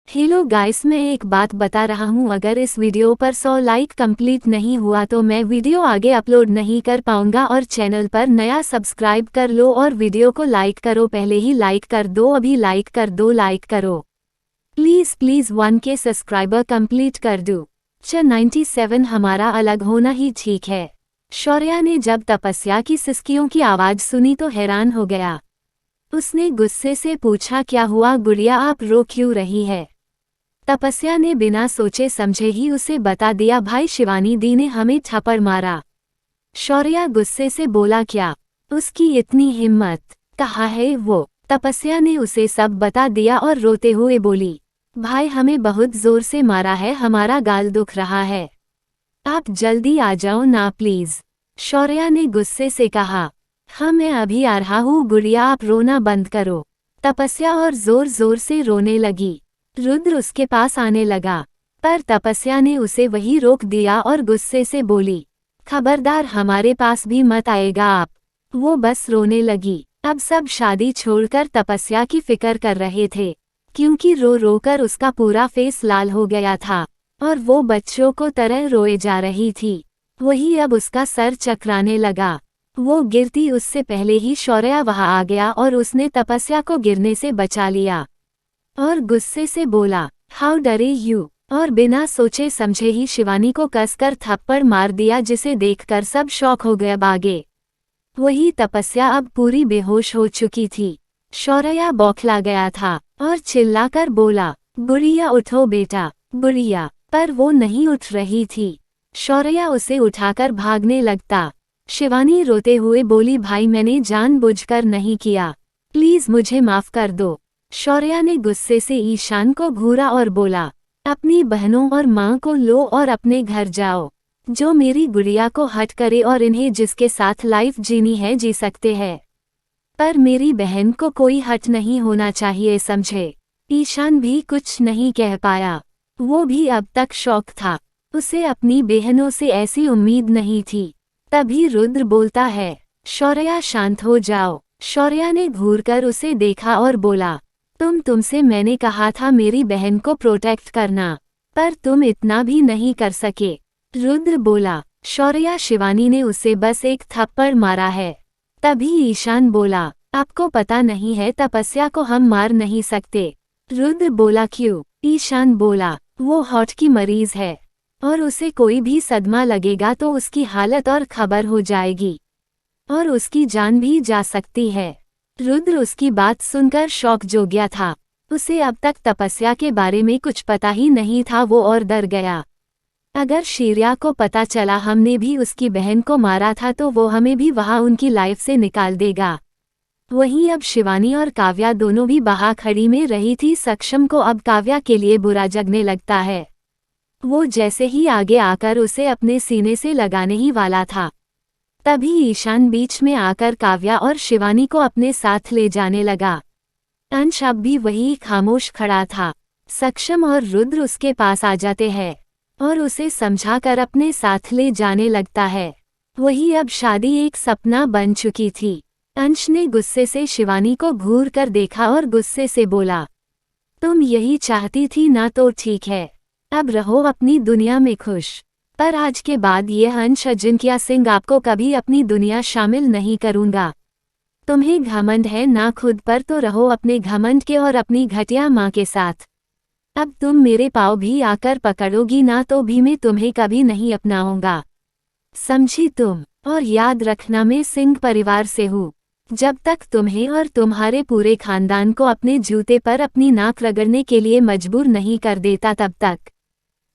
Hello guys, मैं एक बात बता रहा हूँ, अगर इस वीडियो पर 100 लाइक कंप्लीट नहीं हुआ तो मैं वीडियो आगे अपलोड नहीं कर पाऊंगा। और चैनल पर नया सब्सक्राइब कर लो और वीडियो को लाइक करो, पहले ही लाइक कर दो, अभी लाइक कर दो, लाइक करो please please. 1K subscriber complete कर दो। 97 हमारा अलग होना ही ठीक है। शौर्या ने जब तपस्या की सिसकियों की आवाज सुनी तो हैरान हो गया। उसने गुस्से से पूछा, क्या हुआ गुड़िया, आप रो क्यों रही है? तपस्या ने बिना सोचे समझे ही उसे बता दिया, भाई शिवानी दी ने हमें थप्पड़ मारा। शौर्या गुस्से से बोला, क्या उसकी इतनी हिम्मत, कहाँ है वो? तपस्या ने उसे सब बता दिया और रोते हुए बोली, भाई हमें बहुत जोर से मारा है, हमारा गाल दुख रहा है, आप जल्दी आ जाओ ना प्लीज। शौर्या ने गुस्से से कहा, हाँ मैं अभी आ रहा हूँ गुड़िया, आप रोना बंद करो। तपस्या और जोर जोर से रोने लगी। रुद्र उसके पास आने लगा, पर तपस्या ने उसे वही रोक दिया और गुस्से से बोली, खबरदार हमारे पास भी मत आएगा आप। वो बस रोने लगी। अब सब शादी छोड़कर तपस्या की फिक्र कर रहे थे, क्योंकि रो रो कर उसका पूरा फेस लाल हो गया था और वो बच्चों को तरह रोए जा रही थी। वही अब उसका सर चकराने लगा। वो गिरती उससे पहले ही शौर्या वहां आ गया और उसने तपस्या को गिरने से बचा लिया और गुस्से से बोला, हाउ डरे यू, और बिना सोचे समझे ही शिवानी को कसकर थप्पड़ मार दिया, जिसे देखकर सब शॉक हो गए। आगे वही तपस्या अब पूरी बेहोश हो चुकी थी। शौर्या बौखला गया था और चिल्लाकर बोला, गुड़िया उठो बेटा, गुड़िया, पर वो नहीं उठ रही थी। शौर्या उसे उठाकर भागने लगता। शिवानी रोते हुए बोली, भाई मैंने जानबूझकर नहीं किया, प्लीज मुझे माफ कर दो। शौर्या ने गुस्से से ईशान को घूरा और बोला, अपनी बहनों और माँ को लो और अपने घर जाओ। जो मेरी गुड़िया को हट करे और इन्हें जिसके साथ लाइफ जीनी है जी सकते हैं, पर मेरी बहन को कोई हट नहीं होना चाहिए, समझे? ईशान भी कुछ नहीं कह पाया। वो भी अब तक शौक था, उसे अपनी बहनों से ऐसी उम्मीद नहीं थी। तभी रुद्र बोलता है, शौर्या शांत हो जाओ। शौर्या ने घूरकर उसे देखा और बोला, तुमसे मैंने कहा था मेरी बहन को प्रोटेक्ट करना, पर तुम इतना भी नहीं कर सके। रुद्र बोला, शौर्या शिवानी ने उसे बस एक थप्पड़ मारा है। तभी ईशान बोला, आपको पता नहीं है तपस्या को हम मार नहीं सकते। रुद्र बोला, क्यों? ईशान बोला, वो हार्ट की मरीज है और उसे कोई भी सदमा लगेगा तो उसकी हालत और खबर हो जाएगी और उसकी जान भी जा सकती है। रुद्र उसकी बात सुनकर शॉक जो गया था। उसे अब तक तपस्या के बारे में कुछ पता ही नहीं था, वो और डर गया। अगर शीरिया को पता चला हमने भी उसकी बहन को मारा था तो वो हमें भी वहां उनकी लाइफ से निकाल देगा। वहीं अब शिवानी और काव्या दोनों भी बाहर खड़ी में रही थी। सक्षम को अब काव्या के लिए बुरा जगने लगता है। वो जैसे ही आगे आकर उसे अपने सीने से लगाने ही वाला था, तभी ईशान बीच में आकर काव्या और शिवानी को अपने साथ ले जाने लगा। अंश अब भी वही खामोश खड़ा था। सक्षम और रुद्र उसके पास आ जाते हैं और उसे समझाकर अपने साथ ले जाने लगता है। वही अब शादी एक सपना बन चुकी थी। अंश ने गुस्से से शिवानी को घूर कर देखा और गुस्से से बोला, तुम यही चाहती थी ना, तो ठीक है, अब रहो अपनी दुनिया में खुश, पर आज के बाद ये अंश अजिंक्य सिंह आपको कभी अपनी दुनिया शामिल नहीं करूंगा। तुम्हें घमंड है ना खुद पर, तो रहो अपने घमंड के और अपनी घटिया माँ के साथ। अब तुम मेरे पाँव भी आकर पकड़ोगी ना तो भी मैं तुम्हें कभी नहीं अपनाऊंगा, समझी तुम? और याद रखना, मैं सिंह परिवार से हूँ। जब तक तुम्हें और तुम्हारे पूरे खानदान को अपने जूते पर अपनी नाक रगड़ने के लिए मजबूर नहीं कर देता,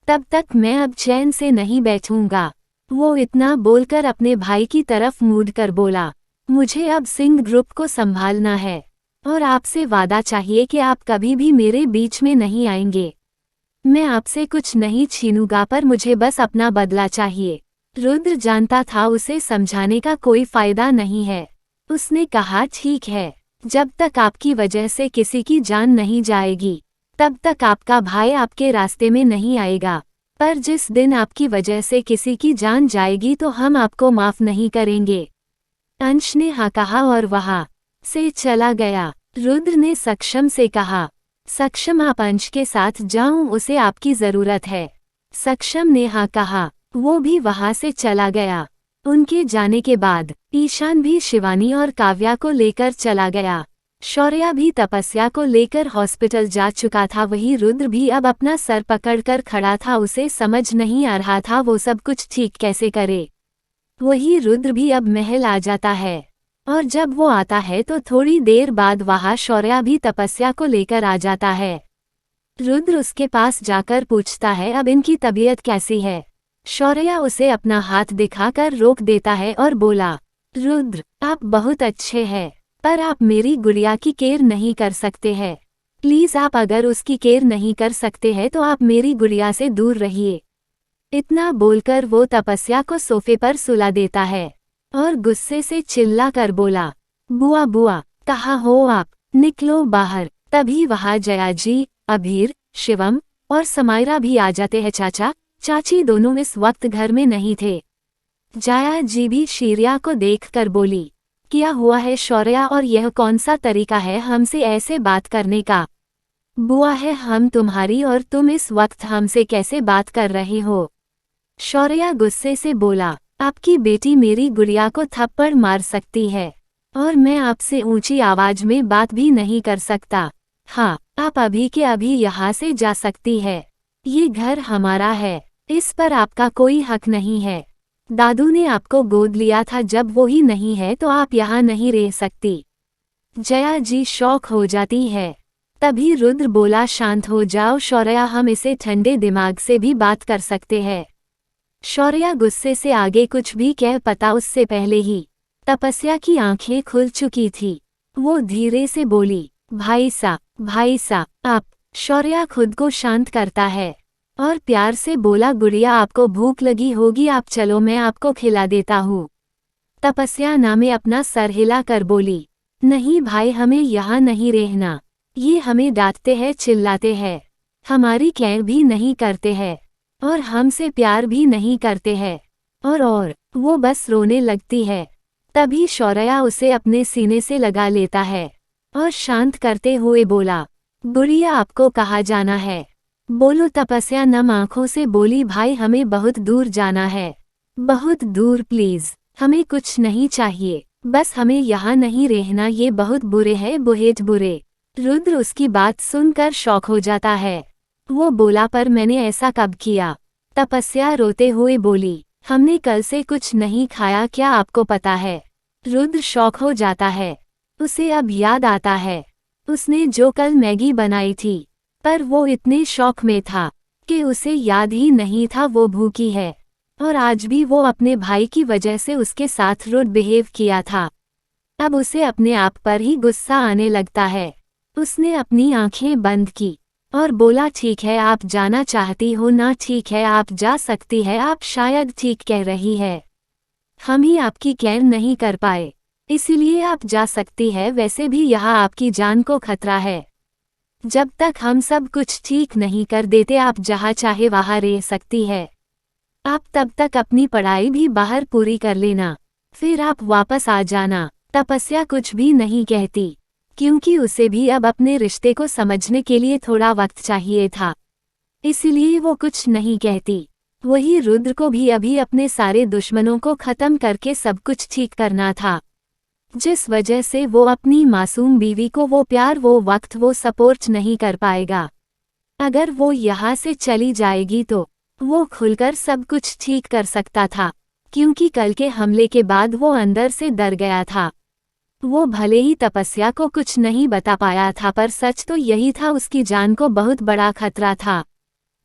तब तक मैं अब चैन से नहीं बैठूंगा। वो इतना बोलकर अपने भाई की तरफ मुड़ कर बोला, मुझे अब सिंह ग्रुप को संभालना है और आपसे वादा चाहिए कि आप कभी भी मेरे बीच में नहीं आएंगे। मैं आपसे कुछ नहीं छीनूंगा, पर मुझे बस अपना बदला चाहिए। रुद्र जानता था उसे समझाने का कोई फायदा नहीं है। उसने कहा, ठीक है, जब तक आपकी वजह से किसी की जान नहीं जाएगी तब तक आपका भाई आपके रास्ते में नहीं आएगा, पर जिस दिन आपकी वजह से किसी की जान जाएगी तो हम आपको माफ नहीं करेंगे। अंश ने हाँ कहा और वहां से चला गया। रुद्र ने सक्षम से कहा, सक्षम आप अंश के साथ जाऊं, उसे आपकी जरूरत है। सक्षम ने हाँ कहा। वो भी वहां से चला गया। उनके जाने के बाद ईशान भी शिवानी और काव्या को लेकर चला गया। शौर्या भी तपस्या को लेकर हॉस्पिटल जा चुका था। वही रुद्र भी अब अपना सर पकड़कर खड़ा था। उसे समझ नहीं आ रहा था वो सब कुछ ठीक कैसे करे। वही रुद्र भी अब महल आ जाता है, और जब वो आता है तो थोड़ी देर बाद वहां शौर्या भी तपस्या को लेकर आ जाता है। रुद्र उसके पास जाकर पूछता है अब इनकी तबीयत कैसी है। शौर्या उसे अपना हाथ दिखाकर रोक देता है और बोला, रुद्र आप बहुत अच्छे हैं, पर आप मेरी गुड़िया की केयर नहीं कर सकते हैं। प्लीज आप अगर उसकी केयर नहीं कर सकते हैं तो आप मेरी गुड़िया से दूर रहिए। इतना बोलकर वो तपस्या को सोफे पर सुला देता है और गुस्से से चिल्ला कर बोला, बुआ बुआ कहाँ हो आप, निकलो बाहर। तभी वहां जया जी, अभीर, शिवम और समायरा भी आ जाते हैं। चाचा चाची दोनों इस वक्त घर में नहीं थे। जया जी भी शीरिया को देखकर बोली, क्या हुआ है शौर्या, और यह कौन सा तरीका है हमसे ऐसे बात करने का। बुआ है हम तुम्हारी, और तुम इस वक्त हमसे कैसे बात कर रहे हो। शौर्या गुस्से से बोला, आपकी बेटी मेरी गुड़िया को थप्पड़ मार सकती है, और मैं आपसे ऊंची आवाज में बात भी नहीं कर सकता। हाँ आप अभी के अभी यहाँ से जा सकती है। ये घर हमारा है, इस पर आपका कोई हक नहीं है। दादू ने आपको गोद लिया था, जब वो ही नहीं है तो आप यहाँ नहीं रह सकती। जया जी शौक हो जाती है। तभी रुद्र बोला, शांत हो जाओ शौर्या, हम इसे ठंडे दिमाग से भी बात कर सकते हैं। शौर्या गुस्से से आगे कुछ भी कह पाता उससे पहले ही तपस्या की आंखें खुल चुकी थी। वो धीरे से बोली, भाई सा आप। शौर्या खुद को शांत करता है और प्यार से बोला, गुड़िया आपको भूख लगी होगी, आप चलो मैं आपको खिला देता हूँ। तपस्या नामे अपना सर हिला कर बोली, नहीं भाई हमें यहाँ नहीं रहना। ये हमें डांटते हैं, चिल्लाते हैं, हमारी केयर भी नहीं करते हैं और हमसे प्यार भी नहीं करते हैं, और वो बस रोने लगती है। तभी शौर्या उसे अपने सीने से लगा लेता है और शांत करते हुए बोला, गुड़िया आपको कहाँ जाना है, बोलो। तपस्या नम आंखों से बोली, भाई हमें बहुत दूर जाना है, बहुत दूर, प्लीज हमें कुछ नहीं चाहिए, बस हमें यहाँ नहीं रहना, ये बहुत बुरे हैं, बहुत बुरे। रुद्र उसकी बात सुनकर शॉक हो जाता है। वो बोला, पर मैंने ऐसा कब किया। तपस्या रोते हुए बोली, हमने कल से कुछ नहीं खाया, क्या आपको पता है। रुद्र शॉक हो जाता है। उसे अब याद आता है उसने जो कल मैगी बनाई थी, पर वो इतने शौक में था कि उसे याद ही नहीं था वो भूखी है, और आज भी वो अपने भाई की वजह से उसके साथ रूड बिहेव किया था। अब उसे अपने आप पर ही गुस्सा आने लगता है। उसने अपनी आंखें बंद की और बोला, ठीक है आप जाना चाहती हो ना, ठीक है आप जा सकती है, आप शायद ठीक कह रही है, हम ही आपकी केयर नहीं कर पाए, इसीलिए आप जा सकती है। वैसे भी यहाँ आपकी जान को खतरा है, जब तक हम सब कुछ ठीक नहीं कर देते आप जहाँ चाहे वहाँ रह सकती है। आप तब तक अपनी पढ़ाई भी बाहर पूरी कर लेना, फिर आप वापस आ जाना। तपस्या कुछ भी नहीं कहती, क्योंकि उसे भी अब अपने रिश्ते को समझने के लिए थोड़ा वक्त चाहिए था, इसलिए वो कुछ नहीं कहती। वही रुद्र को भी अभी अपने सारे दुश्मनों को खत्म करके सब कुछ ठीक करना था, जिस वजह से वो अपनी मासूम बीवी को वो प्यार, वो वक्त, वो सपोर्ट नहीं कर पाएगा। अगर वो यहाँ से चली जाएगी तो वो खुलकर सब कुछ ठीक कर सकता था, क्योंकि कल के हमले के बाद वो अंदर से डर गया था। वो भले ही तपस्या को कुछ नहीं बता पाया था, पर सच तो यही था, उसकी जान को बहुत बड़ा खतरा था,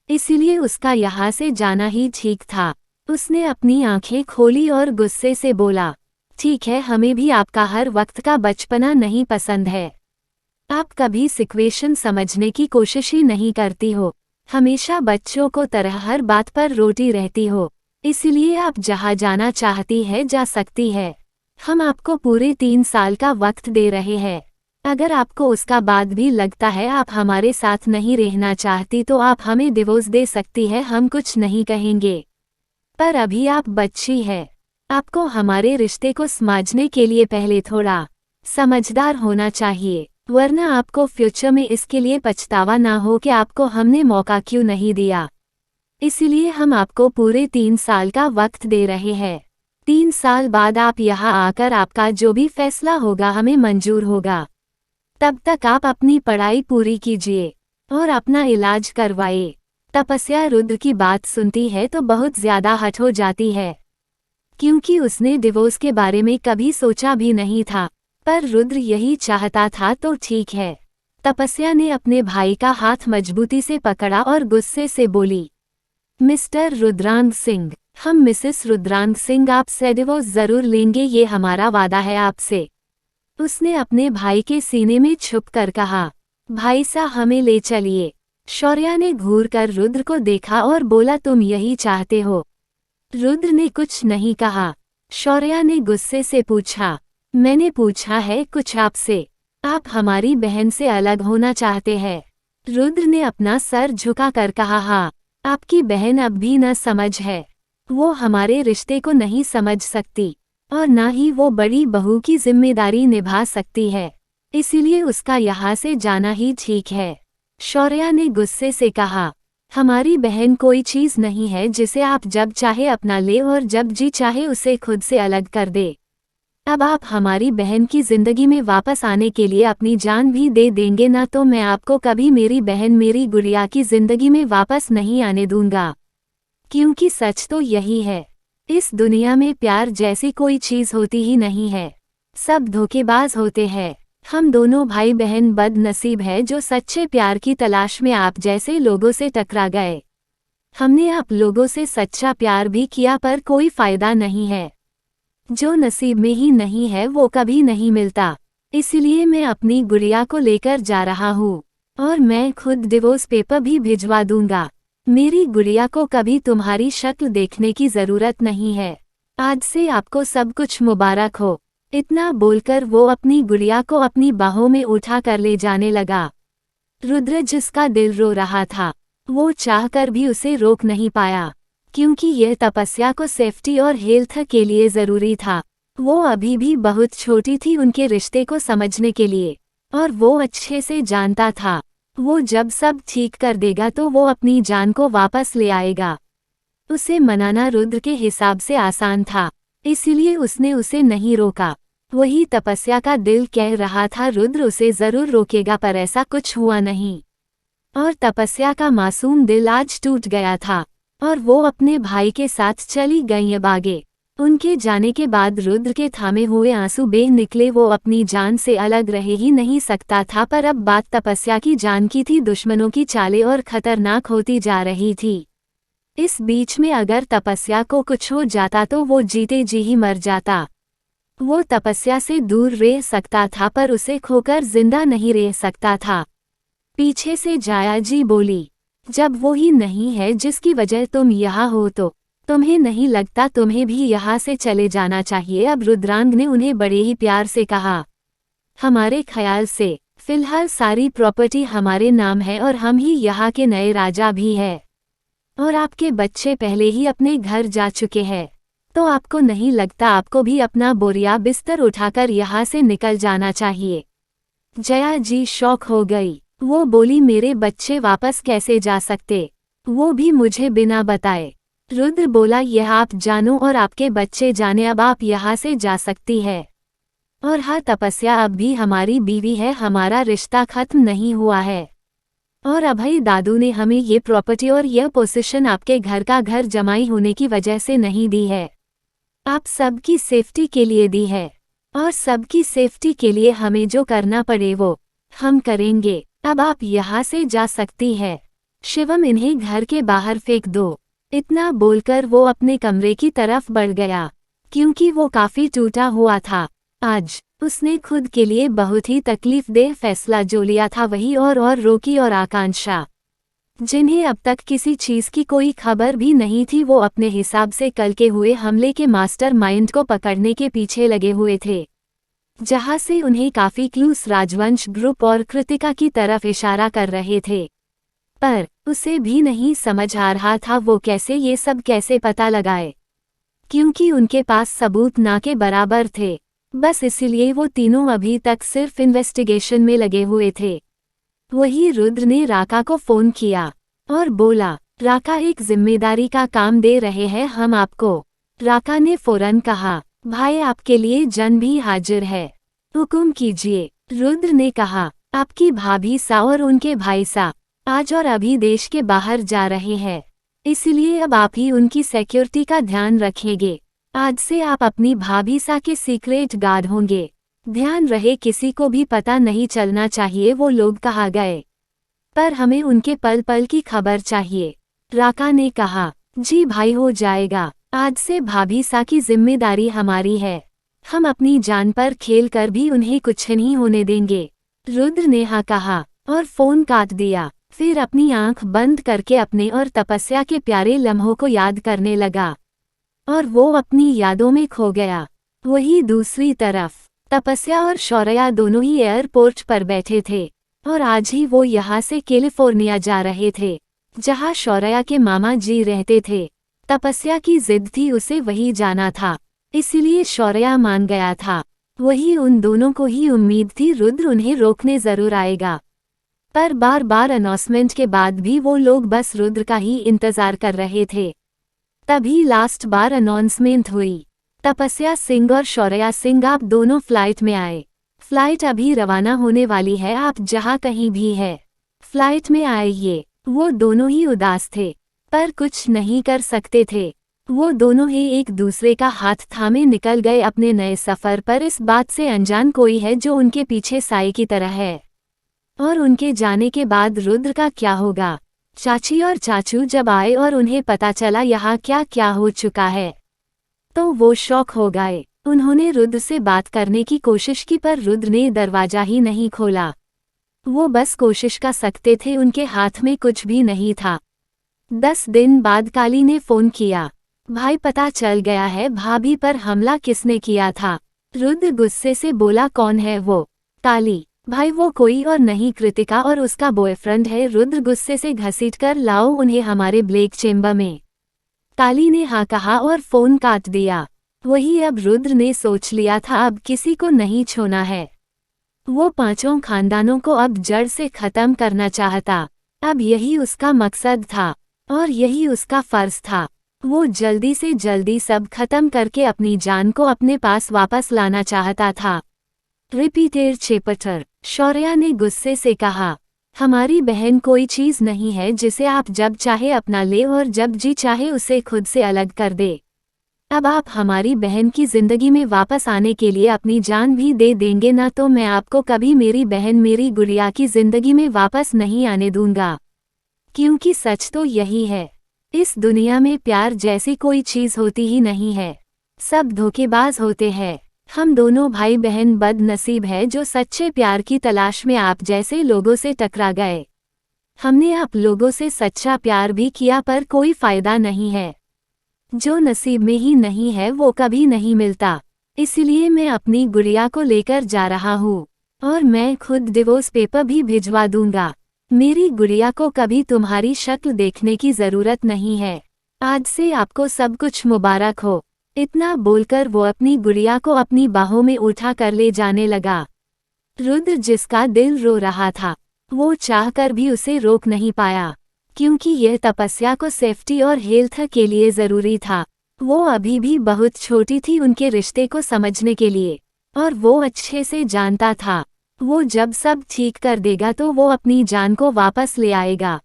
इसीलिए उसका यहाँ से जाना ही ठीक था। उसने अपनी आंखें खोली और गुस्से से बोला, ठीक है हमें भी आपका हर वक्त का बचपना नहीं पसंद है, आप कभी सिचुएशन समझने की कोशिश ही नहीं करती हो, हमेशा बच्चों को तरह हर बात पर रोती रहती हो, इसलिए आप जहाँ जाना चाहती है जा सकती है। हम आपको पूरे 3 साल का वक्त दे रहे हैं, अगर आपको उसका बाद भी लगता है आप हमारे साथ नहीं रहना चाहती तो आप हमें डिवोर्स दे सकती है, हम कुछ नहीं कहेंगे, पर अभी आप बच्ची है, आपको हमारे रिश्ते को समझने के लिए पहले थोड़ा समझदार होना चाहिए। वरना आपको फ्यूचर में इसके लिए पछतावा ना हो कि आपको हमने मौका क्यों नहीं दिया। इसलिए हम आपको पूरे 3 साल का वक्त दे रहे हैं। 3 साल बाद आप यहाँ आकर आपका जो भी फैसला होगा हमें मंजूर होगा। तब तक आप अपनी पढ़ाई पूरी कीजिए और अपना इलाज करवाइए। तपस्या रुद्र की बात सुनती है तो बहुत ज्यादा हट हो जाती है, क्योंकि उसने डिवोर्स के बारे में कभी सोचा भी नहीं था, पर रुद्र यही चाहता था तो ठीक है। तपस्या ने अपने भाई का हाथ मजबूती से पकड़ा और गुस्से से बोली, मिस्टर रुद्रांग सिंह, हम मिसेस रुद्रांग सिंह आपसे डिवोर्स जरूर लेंगे, ये हमारा वादा है आपसे। उसने अपने भाई के सीने में छुप कर कहा। भाई साहब हमें ले चलिए। शौर्या ने घूर कर रुद्र को देखा और बोला, तुम यही चाहते हो? रुद्र ने कुछ नहीं कहा। शौर्या ने गुस्से से पूछा, मैंने पूछा है कुछ आपसे? आप हमारी बहन से अलग होना चाहते हैं? रुद्र ने अपना सर झुका कर कहा, हाँ, आपकी बहन अब भी न समझ है। वो हमारे रिश्ते को नहीं समझ सकती और ना ही वो बड़ी बहू की जिम्मेदारी निभा सकती है, इसीलिए उसका यहाँ से जाना ही ठीक है। शौर्या ने गुस्से से कहा, हमारी बहन कोई चीज नहीं है जिसे आप जब चाहे अपना ले और जब जी चाहे उसे खुद से अलग कर दे। अब आप हमारी बहन की जिंदगी में वापस आने के लिए अपनी जान भी दे देंगे ना, तो मैं आपको कभी मेरी बहन मेरी गुड़िया की जिंदगी में वापस नहीं आने दूंगा। क्योंकि सच तो यही है, इस दुनिया में प्यार जैसी कोई चीज होती ही नहीं है, सब धोखेबाज होते हैं। हम दोनों भाई बहन बदनसीब है जो सच्चे प्यार की तलाश में आप जैसे लोगों से टकरा गए। हमने आप लोगों से सच्चा प्यार भी किया पर कोई फायदा नहीं है। जो नसीब में ही नहीं है वो कभी नहीं मिलता। इसलिए मैं अपनी गुड़िया को लेकर जा रहा हूँ और मैं खुद डिवोर्स पेपर भी भिजवा दूंगा। मेरी गुड़िया को कभी तुम्हारी शक्ल देखने की जरूरत नहीं है। आज से आपको सब कुछ मुबारक हो। इतना बोलकर वो अपनी गुड़िया को अपनी बाहों में उठा कर ले जाने लगा। रुद्र जिसका दिल रो रहा था वो चाहकर भी उसे रोक नहीं पाया, क्योंकि यह तपस्या को सेफ्टी और हेल्थ के लिए जरूरी था। वो अभी भी बहुत छोटी थी उनके रिश्ते को समझने के लिए, और वो अच्छे से जानता था वो जब सब ठीक कर देगा तो वो अपनी जान को वापस ले आएगा। उसे मनाना रुद्र के हिसाब से आसान था, इसीलिए उसने उसे नहीं रोका। वही तपस्या का दिल कह रहा था रुद्र उसे जरूर रोकेगा, पर ऐसा कुछ हुआ नहीं। और तपस्या का मासूम दिल आज टूट गया था और वो अपने भाई के साथ चली गई अब आगे। उनके जाने के बाद रुद्र के थामे हुए आंसू बह निकले। वो अपनी जान से अलग रह ही नहीं सकता था, पर अब बात तपस्या की जान की थी। दुश्मनों की चालें और खतरनाक होती जा रही थी। इस बीच में अगर तपस्या को कुछ हो जाता तो वो जीते जी ही मर जाता। वो तपस्या से दूर रह सकता था पर उसे खोकर जिंदा नहीं रह सकता था। पीछे से जाया जी बोली, जब वो ही नहीं है जिसकी वजह तुम यहाँ हो तो तुम्हें नहीं लगता तुम्हें भी यहाँ से चले जाना चाहिए? अब रुद्रांग ने उन्हें बड़े ही प्यार से कहा, हमारे ख्याल से फिलहाल सारी प्रॉपर्टी हमारे नाम है और हम ही यहाँ के नए राजा भी हैं। और आपके बच्चे पहले ही अपने घर जा चुके हैं, तो आपको नहीं लगता आपको भी अपना बोरिया बिस्तर उठाकर यहाँ से निकल जाना चाहिए? जया जी शॉक हो गई। वो बोली, मेरे बच्चे वापस कैसे जा सकते, वो भी मुझे बिना बताए? रुद्र बोला, यह आप जानो और आपके बच्चे जाने, अब आप यहाँ से जा सकती है। और हाँ तपस्या, अब भी हमारी बीवी है, हमारा रिश्ता खत्म नहीं हुआ है। और अभय दादू ने हमें ये प्रॉपर्टी और यह पोजीशन आपके घर का घर जमाई होने की वजह से नहीं दी है, आप सबकी सेफ्टी के लिए दी है। और सबकी सेफ्टी के लिए हमें जो करना पड़े वो हम करेंगे। अब आप यहाँ से जा सकती है। शिवम, इन्हें घर के बाहर फेंक दो। इतना बोलकर वो अपने कमरे की तरफ बढ़ गया, क्योंकि वो काफी टूटा हुआ था। आज उसने खुद के लिए बहुत ही तकलीफदेह फैसला जो लिया था वही और रोकी और आकांक्षा, जिन्हें अब तक किसी चीज की कोई खबर भी नहीं थी, वो अपने हिसाब से कल के हुए हमले के मास्टरमाइंड को पकड़ने के पीछे लगे हुए थे, जहां से उन्हें काफी क्लूस राजवंश ग्रुप और कृतिका की तरफ इशारा कर रहे थे। पर उसे भी नहीं समझ आ रहा था वो कैसे ये सब कैसे पता लगाए, क्योंकि उनके पास सबूत ना के बराबर थे। बस इसलिए वो तीनों अभी तक सिर्फ इन्वेस्टिगेशन में लगे हुए थे। वही रुद्र ने राका को फोन किया और बोला, राका एक जिम्मेदारी का काम दे रहे हैं हम आपको। राका ने फौरन कहा, भाई आपके लिए जन भी हाजिर है, हुक्म कीजिए। रुद्र ने कहा, आपकी भाभी सा और उनके भाई सा आज और अभी देश के बाहर जा रहे हैं, इसलिए अब आप ही उनकी सिक्योरिटी का ध्यान रखेंगे। आज से आप अपनी भाभी सा के सीक्रेट गार्ड होंगे। ध्यान रहे किसी को भी पता नहीं चलना चाहिए वो लोग कहाँ गए, पर हमें उनके पल पल की खबर चाहिए। राका ने कहा, जी भाई हो जाएगा। आज से भाभी सा की जिम्मेदारी हमारी है, हम अपनी जान पर खेल कर भी उन्हें कुछ नहीं होने देंगे। रुद्र ने हाँ कहा और फोन काट दिया। फिर अपनी आंख बंद करके अपने और तपस्या के प्यारे लम्हों को याद करने लगा और वो अपनी यादों में खो गया। वही दूसरी तरफ तपस्या और शौर्या दोनों ही एयरपोर्ट पर बैठे थे और आज ही वो यहाँ से कैलिफोर्निया जा रहे थे, जहाँ शौर्या के मामा जी रहते थे। तपस्या की जिद थी उसे वही जाना था, इसलिए शौर्या मान गया था। वही उन दोनों को ही उम्मीद थी रुद्र उन्हें रोकने जरूर आएगा, पर बार बार अनाउंसमेंट के बाद भी वो लोग बस रुद्र का ही इंतजार कर रहे थे। तभी लास्ट बार अनाउंसमेंट हुई, तपस्या सिंह और शौर्या सिंह आप दोनों फ्लाइट में आए। फ्लाइट अभी रवाना होने वाली है, आप जहाँ कहीं भी है फ्लाइट में आइए। वो दोनों ही उदास थे पर कुछ नहीं कर सकते थे। वो दोनों ही एक दूसरे का हाथ थामे निकल गए अपने नए सफर पर, इस बात से अनजान कोई है जो उनके पीछे साए की तरह है। और उनके जाने के बाद रुद्र का क्या होगा। चाची और चाचू जब आए और उन्हें पता चला यहाँ क्या क्या हो चुका है तो वो शॉक हो गए। उन्होंने रुद्र से बात करने की कोशिश की पर रुद्र ने दरवाजा ही नहीं खोला। वो बस कोशिश कर सकते थे, उनके हाथ में कुछ भी नहीं था। 10 दिन बाद काली ने फोन किया, भाई पता चल गया है भाभी पर हमला किसने किया था। रुद्र गुस्से से बोला, कौन है वो। काली, भाई वो कोई और नहीं कृतिका और उसका बॉयफ्रेंड है। रुद्र गुस्से से घसीटकर लाओ उन्हें हमारे ब्लैक चेम्बर में। काली ने हाँ कहा और फोन काट दिया। वही अब रुद्र ने सोच लिया था अब किसी को नहीं छोड़ना है। वो 5 खानदानों को अब जड़ से खत्म करना चाहता। अब यही उसका मकसद था और यही उसका फर्ज था। वो जल्दी से जल्दी सब खत्म करके अपनी जान को अपने पास वापस लाना चाहता था। Repeated chapter. शौर्या ने गुस्से से कहा, हमारी बहन कोई चीज नहीं है जिसे आप जब चाहे अपना ले और जब जी चाहे उसे खुद से अलग कर दे। अब आप हमारी बहन की जिंदगी में वापस आने के लिए अपनी जान भी दे देंगे ना तो मैं आपको कभी मेरी बहन मेरी गुड़िया की जिंदगी में वापस नहीं आने दूंगा। क्योंकि सच तो यही है, इस दुनिया में प्यार जैसी कोई चीज होती ही नहीं है, सब धोखेबाज होते हैं। हम दोनों भाई बहन बदनसीब है जो सच्चे प्यार की तलाश में आप जैसे लोगों से टकरा गए। हमने आप लोगों से सच्चा प्यार भी किया पर कोई फायदा नहीं है। जो नसीब में ही नहीं है वो कभी नहीं मिलता। इसलिए मैं अपनी गुड़िया को लेकर जा रहा हूँ और मैं खुद डिवोर्स पेपर भी भिजवा दूंगा। मेरी गुड़िया को कभी तुम्हारी शक्ल देखने की जरूरत नहीं है। आज से आपको सब कुछ मुबारक हो। इतना बोलकर वो अपनी गुड़िया को अपनी बाहों में उठा कर ले जाने लगा। रुद्र जिसका दिल रो रहा था वो चाहकर भी उसे रोक नहीं पाया, क्योंकि यह तपस्या को सेफ्टी और हेल्थ के लिए जरूरी था। वो अभी भी बहुत छोटी थी उनके रिश्ते को समझने के लिए और वो अच्छे से जानता था वो जब सब ठीक कर देगा तो वो अपनी जान को वापस ले आएगा।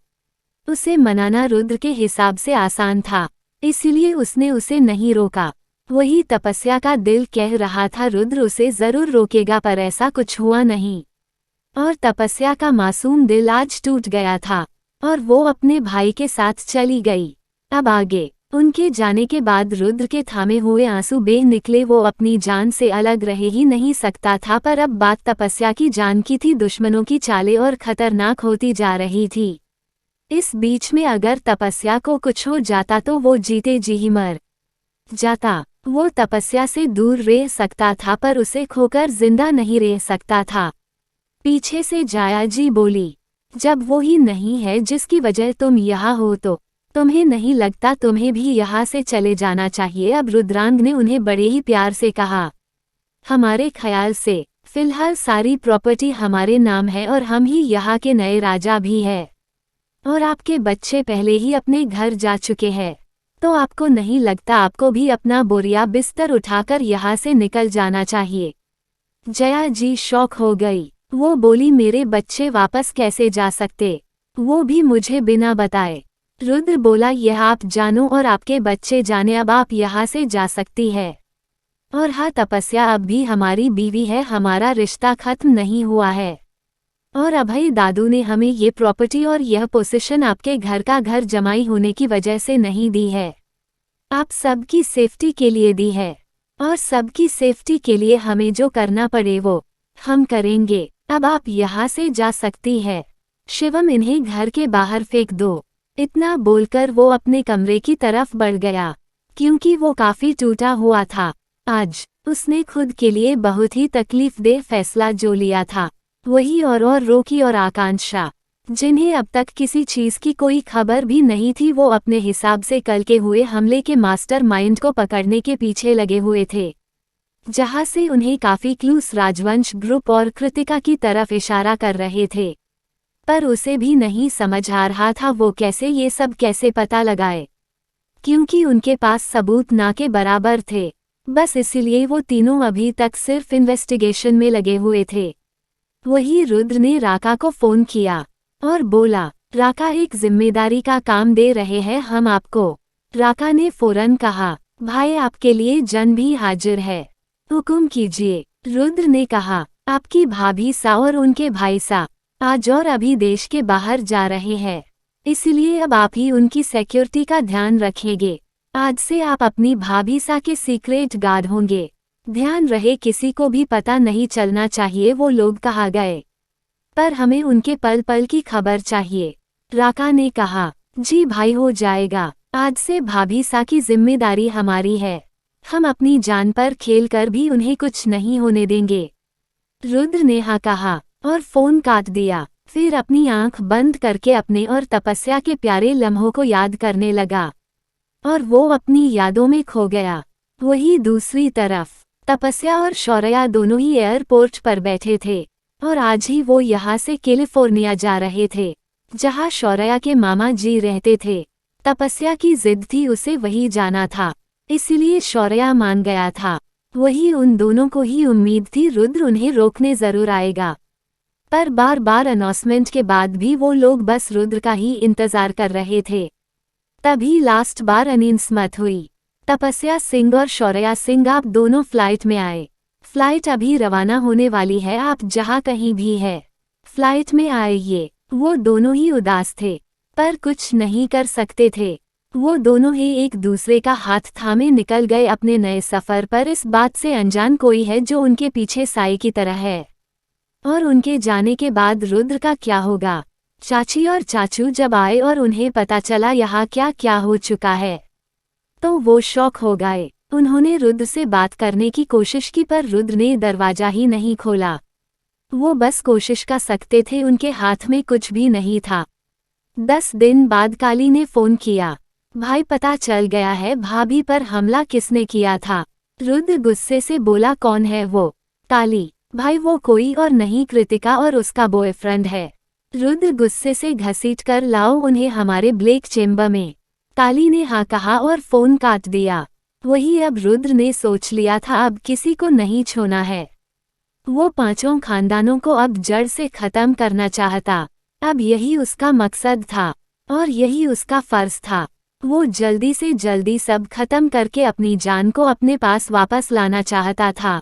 उसे मनाना रुद्र के हिसाब से आसान था, इसलिए उसने उसे नहीं रोका। वही तपस्या का दिल कह रहा था रुद्र उसे जरूर रोकेगा, पर ऐसा कुछ हुआ नहीं और तपस्या का मासूम दिल आज टूट गया था और वो अपने भाई के साथ चली गई। अब आगे उनके जाने के बाद रुद्र के थामे हुए आंसू बह निकले। वो अपनी जान से अलग रह ही नहीं सकता था, पर अब बात तपस्या की जान की थी। दुश्मनों की चालें और खतरनाक होती जा रही थी। इस बीच में अगर तपस्या को कुछ हो जाता तो वो जीते जी ही मर जाता। वो तपस्या से दूर रह सकता था पर उसे खोकर जिंदा नहीं रह सकता था। पीछे से जाया जी बोली, जब वो ही नहीं है जिसकी वजह तुम यहाँ हो तो तुम्हें नहीं लगता तुम्हें भी यहाँ से चले जाना चाहिए। अब रुद्रांग ने उन्हें बड़े ही प्यार से कहा। हमारे ख्याल से फिलहाल सारी प्रॉपर्टी हमारे नाम है और हम ही यहाँ के नए राजा भी हैं। और आपके बच्चे पहले ही अपने घर जा चुके हैं, तो आपको नहीं लगता आपको भी अपना बोरिया बिस्तर उठाकर यहाँ से निकल जाना चाहिए? जया जी शॉक हो गई। वो बोली, मेरे बच्चे वापस कैसे जा सकते, वो भी मुझे बिना बताए? रुद्र बोला, यह आप जानो और आपके बच्चे जाने, अब आप यहाँ से जा सकती है। और हाँ तपस्या, अब भी हमारी बीवी है, हमारा रिश्ता खत्म नहीं हुआ है। और अभय दादू ने हमें ये प्रॉपर्टी और यह पोजीशन आपके घर का घर जमाई होने की वजह से नहीं दी है, आप सबकी सेफ्टी के लिए दी है। और सबकी सेफ्टी के लिए हमें जो करना पड़े वो हम करेंगे। अब आप यहाँ से जा सकती है। शिवम, इन्हें घर के बाहर फेंक दो। इतना बोलकर वो अपने कमरे की तरफ बढ़ गया, क्योंकि वो काफी टूटा हुआ था। आज उसने खुद के लिए बहुत ही तकलीफदेह फैसला जो लिया था, वही और रोकी और आकांक्षा, जिन्हें अब तक किसी चीज की कोई खबर भी नहीं थी, वो अपने हिसाब से कल के हुए हमले के मास्टरमाइंड को पकड़ने के पीछे लगे हुए थे, जहां से उन्हें काफी क्लूस राजवंश ग्रुप और कृतिका की तरफ इशारा कर रहे थे। पर उसे भी नहीं समझ आ रहा था वो कैसे ये सब कैसे पता लगाए, क्योंकि उनके पास सबूत ना के बराबर थे। बस इसलिए वो तीनों अभी तक सिर्फ इन्वेस्टिगेशन में लगे हुए थे। वही रुद्र ने राका को फोन किया और बोला, राका, एक जिम्मेदारी का काम दे रहे हैं हम आपको। राका ने फौरन कहा, भाई आपके लिए जन भी हाजिर है, हुक्म कीजिए। रुद्र ने कहा, आपकी भाभी सा और उनके भाई सा आज और अभी देश के बाहर जा रहे हैं, इसलिए अब आप ही उनकी सिक्योरिटी का ध्यान रखेंगे। आज से आप अपनी भाभी सा के सीक्रेट गार्ड होंगे। ध्यान रहे किसी को भी पता नहीं चलना चाहिए वो लोग कहाँ गए, पर हमें उनके पल पल की खबर चाहिए। राका ने कहा, जी भाई, हो जाएगा। आज से भाभी सा की जिम्मेदारी हमारी है, हम अपनी जान पर खेलकर भी उन्हें कुछ नहीं होने देंगे। रुद्र ने हाँ कहा और फोन काट दिया। फिर अपनी आंख बंद करके अपने और तपस्या के प्यारे लम्हों को याद करने लगा और वो अपनी यादों में खो गया। वही दूसरी तरफ तपस्या और शौर्या दोनों ही एयरपोर्ट पर बैठे थे और आज ही वो यहाँ से कैलिफोर्निया जा रहे थे, जहाँ शौर्या के मामा जी रहते थे। तपस्या की जिद थी, उसे वही जाना था, इसलिए शौर्या मान गया था। वही उन दोनों को ही उम्मीद थी रुद्र उन्हें रोकने जरूर आएगा, पर बार बार अनाउंसमेंट के बाद भी वो लोग बस रुद्र का ही इंतजार कर रहे थे। तभी लास्ट बार अनाउंसमेंट हुई। तपस्या सिंह और शौर्या सिंह, आप दोनों फ्लाइट में आए। फ्लाइट अभी रवाना होने वाली है, आप जहाँ कहीं भी है फ्लाइट में आइए। वो दोनों ही उदास थे, पर कुछ नहीं कर सकते थे। वो दोनों ही एक दूसरे का हाथ थामे निकल गए अपने नए सफर पर, इस बात से अनजान कोई है जो उनके पीछे साई की तरह है। और उनके जाने के बाद रुद्र का क्या होगा? चाची और चाचू जब आए और उन्हें पता चला यहाँ क्या क्या हो चुका है, तो वो शॉक हो गए। उन्होंने रुद्र से बात करने की कोशिश की, पर रुद्र ने दरवाजा ही नहीं खोला। वो बस कोशिश कर सकते थे, उनके हाथ में कुछ भी नहीं था। 10 दिन बाद काली ने फोन किया, भाई पता चल गया है भाभी पर हमला किसने किया था। रुद्र गुस्से से बोला, कौन है वो? काली, भाई वो कोई और नहीं, कृतिका और उसका बॉयफ्रेंड है। रुद्र गुस्से से घसीट कर लाओ उन्हें हमारे ब्लैक चेम्बर में। काली ने हाँ कहा और फोन काट दिया। वही अब रुद्र ने सोच लिया था अब किसी को नहीं छोड़ना है। वो 5 खानदानों को अब जड़ से खत्म करना चाहता। अब यही उसका मकसद था और यही उसका फर्ज था। वो जल्दी से जल्दी सब खत्म करके अपनी जान को अपने पास वापस लाना चाहता था।